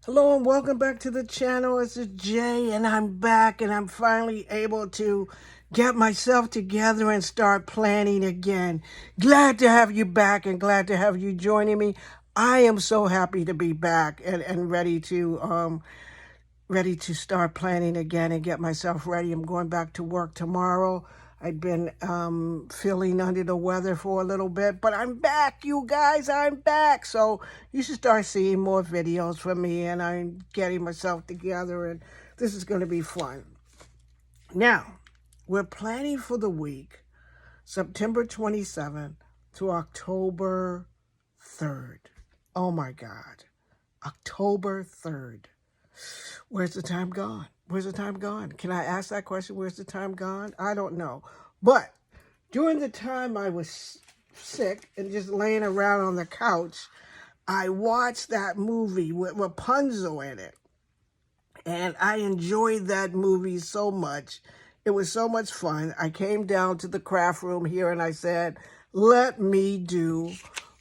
Hello and welcome back to the channel. This is Jay and I'm back and I'm finally able to get myself together and start planning again. Glad to have you back and glad to have you joining me. I am so happy to be back and ready to start planning again and get myself ready. I'm going back to work tomorrow. I've been feeling under the weather for a little bit, but I'm back, you guys. I'm back. So you should start seeing more videos from me, and I'm getting myself together, and this is going to be fun. Now, we're planning for the week, September 27th to October 3rd. Oh my God, October 3rd. Where's the time gone? Where's the time gone? Can I ask that question? Where's the time gone? I don't know. But during the time I was sick and just laying around on the couch, I watched that movie with Rapunzel in it. And I enjoyed that movie so much. It was so much fun. I came down to the craft room here and I said, let me do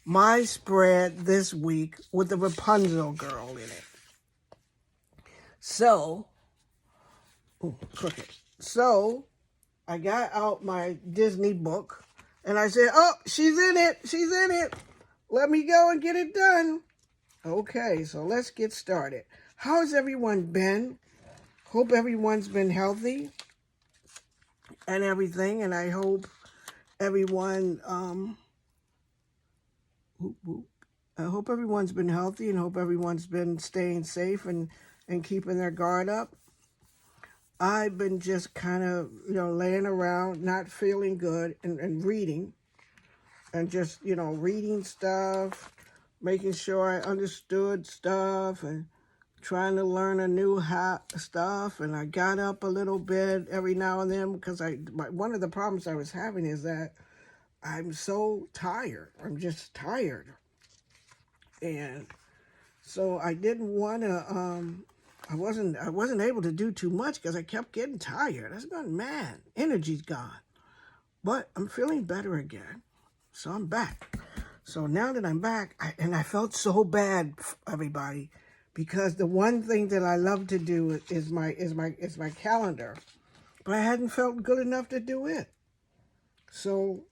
my spread this week with the Rapunzel girl in it. So, crooked. So, I got out my Disney book and I said, oh, she's in it. She's in it. Let me go and get it done. Okay, so let's get started. How's everyone been? Hope everyone's been healthy and everything. And I hope everyone, I hope everyone's been healthy and hope everyone's been staying safe and keeping their guard up. I've been just kind of, laying around, not feeling good and reading and just, reading stuff, making sure I understood stuff and trying to learn a new stuff. And I got up a little bit every now and then because one of the problems I was having is that I'm so tired. I'm just tired. And so I didn't want to, I wasn't able to do too much because I kept getting tired. I was going, man, energy's gone. But I'm feeling better again. So I'm back. So now that I'm back, I felt so bad, everybody, because the one thing that I love to do is my calendar. But I hadn't felt good enough to do it. So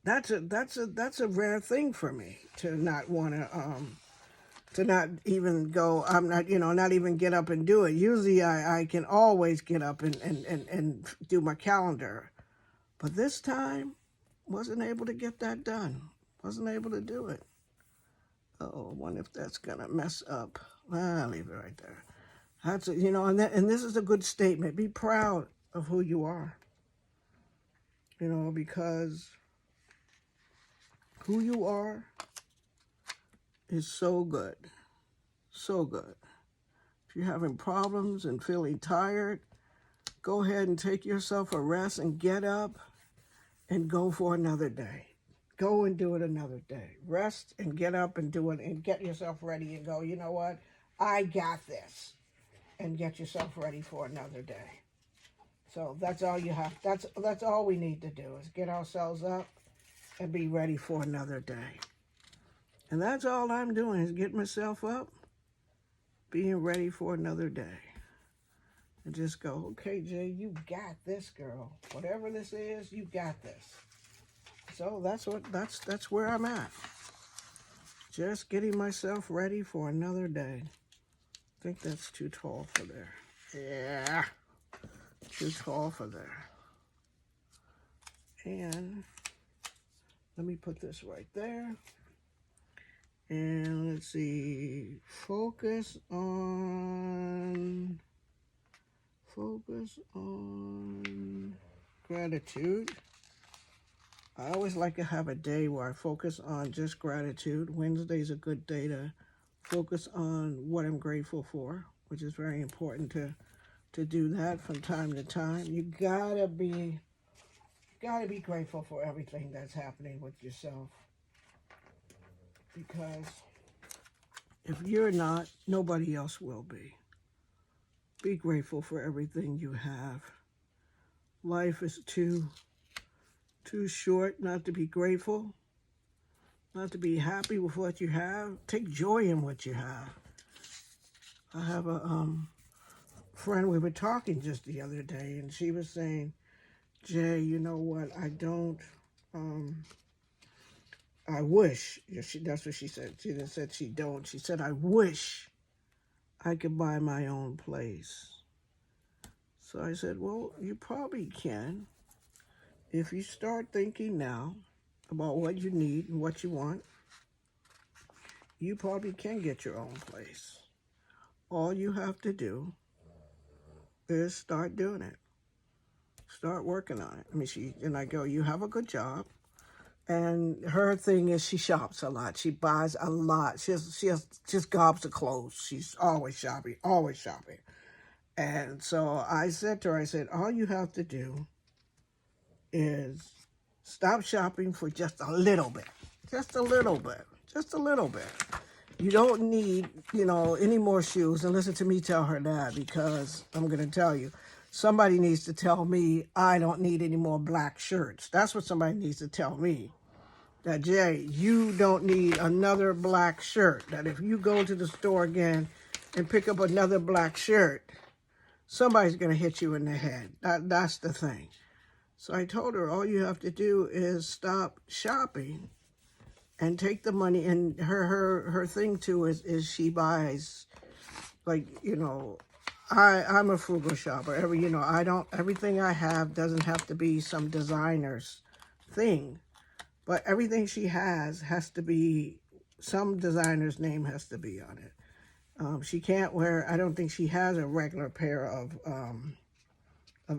that's a rare thing for me to not want to not even go, I'm not, not even get up and do it. Usually I can always get up and do my calendar. But this time, wasn't able to get that done. Wasn't able to do it. Oh, I wonder if that's going to mess up. I'll leave it right there. That's, and this is a good statement. Be proud of who you are. Because who you are is so good. So good. If you're having problems and feeling tired, go ahead and take yourself a rest and get up and go for another day. Go and do it another day. Rest and get up and do it and get yourself ready and go, you know what? I got this. And get yourself ready for another day. So that's all you have. That's all we need to do is get ourselves up and be ready for another day. And that's all I'm doing is getting myself up, being ready for another day. And just go, okay, Jay, you got this, girl. Whatever this is, you got this. So that's where I'm at. Just getting myself ready for another day. I think that's too tall for there. Yeah, too tall for there. And let me put this right there. And let's see, focus on gratitude. I always like to have a day where I focus on just gratitude. Wednesday's a good day to focus on what I'm grateful for, which is very important to do that from time to time. You gotta be grateful for everything that's happening with yourself. Because if you're not, nobody else will be. Be grateful for everything you have. Life is too short not to be grateful, not to be happy with what you have. Take joy in what you have. I have a friend, we were talking just the other day, and she was saying, Jay, you know what, I wish, that's what she said. She didn't said she don't. She said, I wish I could buy my own place. So I said, well, you probably can if you start thinking now about what you need and what you want. You probably can get your own place. All you have to do is start doing it. Start working on it. I mean, and I go, you have a good job. And her thing is she shops a lot. She buys a lot. She has just gobs of clothes. She's always shopping, always shopping. And so I said to her, I said, all you have to do is stop shopping for just a little bit. Just a little bit. Just a little bit. You don't need, any more shoes. And listen to me tell her that, because I'm going to tell you, somebody needs to tell me I don't need any more black shirts. That's what somebody needs to tell me. That, Jay, you don't need another black shirt. That if you go to the store again and pick up another black shirt, somebody's going to hit you in the head. That's the thing. So I told her, all you have to do is stop shopping and take the money. And her thing, too, is she buys, like, I'm a frugal shopper. Everything I have doesn't have to be some designer's thing. But everything she has to be, some designer's name has to be on it. She can't wear, I don't think she has a regular pair of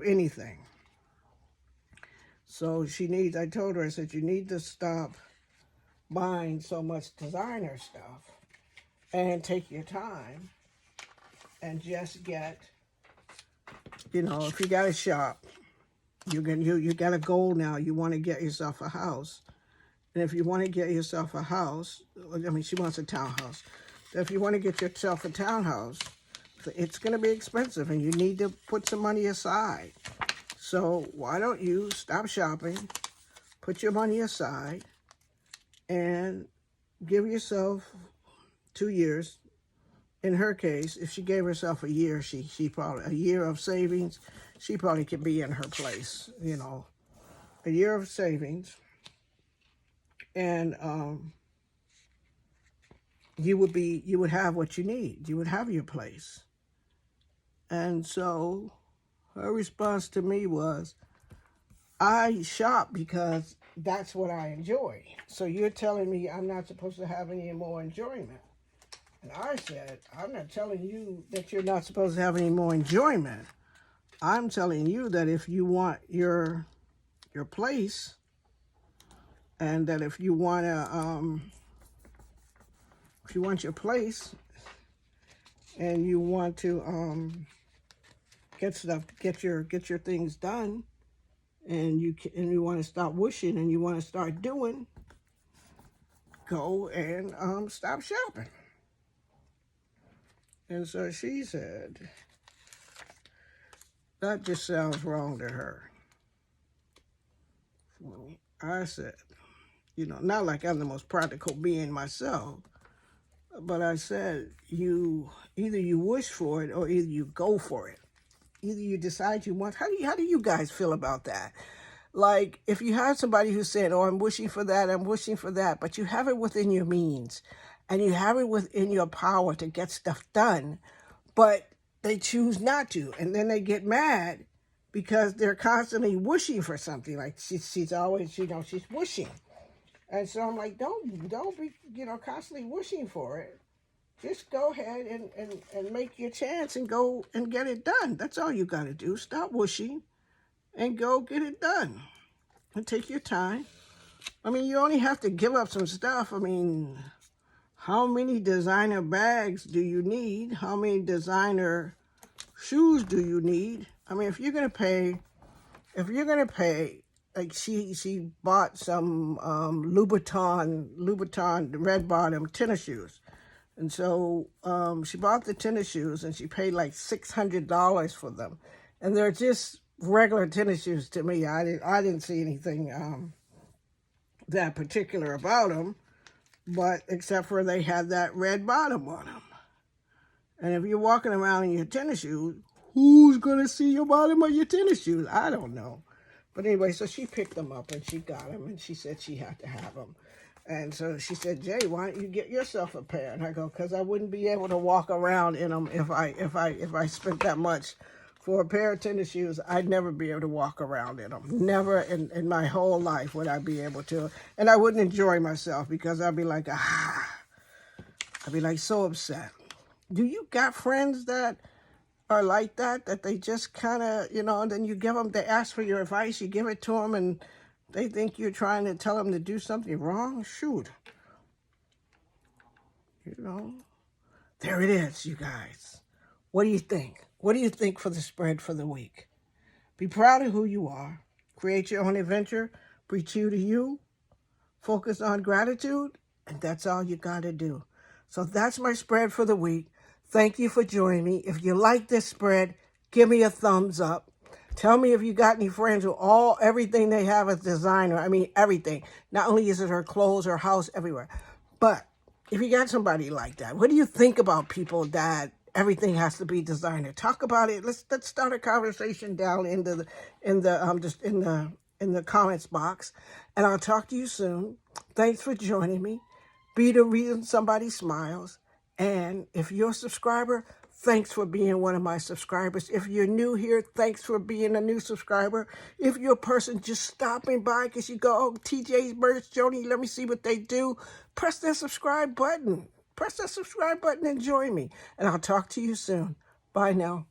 anything. So I told her, I said, you need to stop buying so much designer stuff and take your time and just get, if you got to shop, you got a goal now, you want to get yourself a house. And if you want to get yourself a house, she wants a townhouse. If you want to get yourself a townhouse, it's going to be expensive and you need to put some money aside. So why don't you stop shopping, put your money aside, and give yourself 2 years. In her case, if she gave herself a year, she probably, a year of savings, she probably could be in her place, a year of savings. And you would have what you need. You would have your place. And so her response to me was, I shop because that's what I enjoy. So you're telling me I'm not supposed to have any more enjoyment. And I said, I'm not telling you that you're not supposed to have any more enjoyment. I'm telling you that if you want your place, and that if you want your place, and you want to get your things done, and you want to stop wishing and you want to start doing, go and stop shopping. And so she said, that just sounds wrong to her. Well, I said, not like I'm the most practical being myself, but I said, either you wish for it or either you go for it. Either you decide you want. How do you guys feel about that? Like, if you have somebody who's saying, oh, I'm wishing for that, but you have it within your means and you have it within your power to get stuff done, but they choose not to. And then they get mad because they're constantly wishing for something. Like she's always, she's wishing. And so I'm like, don't be, constantly wishing for it. Just go ahead and make your chance and go and get it done. That's all you got to do. Stop wishing and go get it done. And take your time. You only have to give up some stuff. How many designer bags do you need? How many designer shoes do you need? If you're going to pay, like she bought some Louboutin red bottom tennis shoes. And so she bought the tennis shoes and she paid like $600 for them. And they're just regular tennis shoes to me. I didn't see anything that particular about them, but except for they had that red bottom on them. And if you're walking around in your tennis shoes, who's going to see your bottom of your tennis shoes? I don't know. But anyway, so she picked them up and she got them and she said she had to have them. And so she said, Jay, why don't you get yourself a pair? And I go, because I wouldn't be able to walk around in them if I spent that much for a pair of tennis shoes. I'd never be able to walk around in them. Never in my whole life would I be able to. And I wouldn't enjoy myself because I'd be like, I'd be like so upset. Do you got friends that are like that they just kind of, and then you give them, they ask for your advice, you give it to them, and they think you're trying to tell them to do something wrong? Shoot. There it is, you guys. What do you think? What do you think for the spread for the week? Be proud of who you are. Create your own adventure. Be true to you. Focus on gratitude. And that's all you got to do. So that's my spread for the week. Thank you for joining me. If you like this spread, give me a thumbs up. Tell me if you got any friends who everything they have is designer. I mean, everything. Not only is it her clothes, her house, everywhere. But if you got somebody like that, what do you think about people that everything has to be designer? Talk about it. Let's start a conversation down in the comments box. And I'll talk to you soon. Thanks for joining me. Be the reason somebody smiles. And if you're a subscriber, thanks for being one of my subscribers. If you're new here, thanks for being a new subscriber. If you're a person just stopping by because you go, oh, Tjayebirds, Joni, let me see what they do, press that subscribe button. Press that subscribe button and join me. And I'll talk to you soon. Bye now.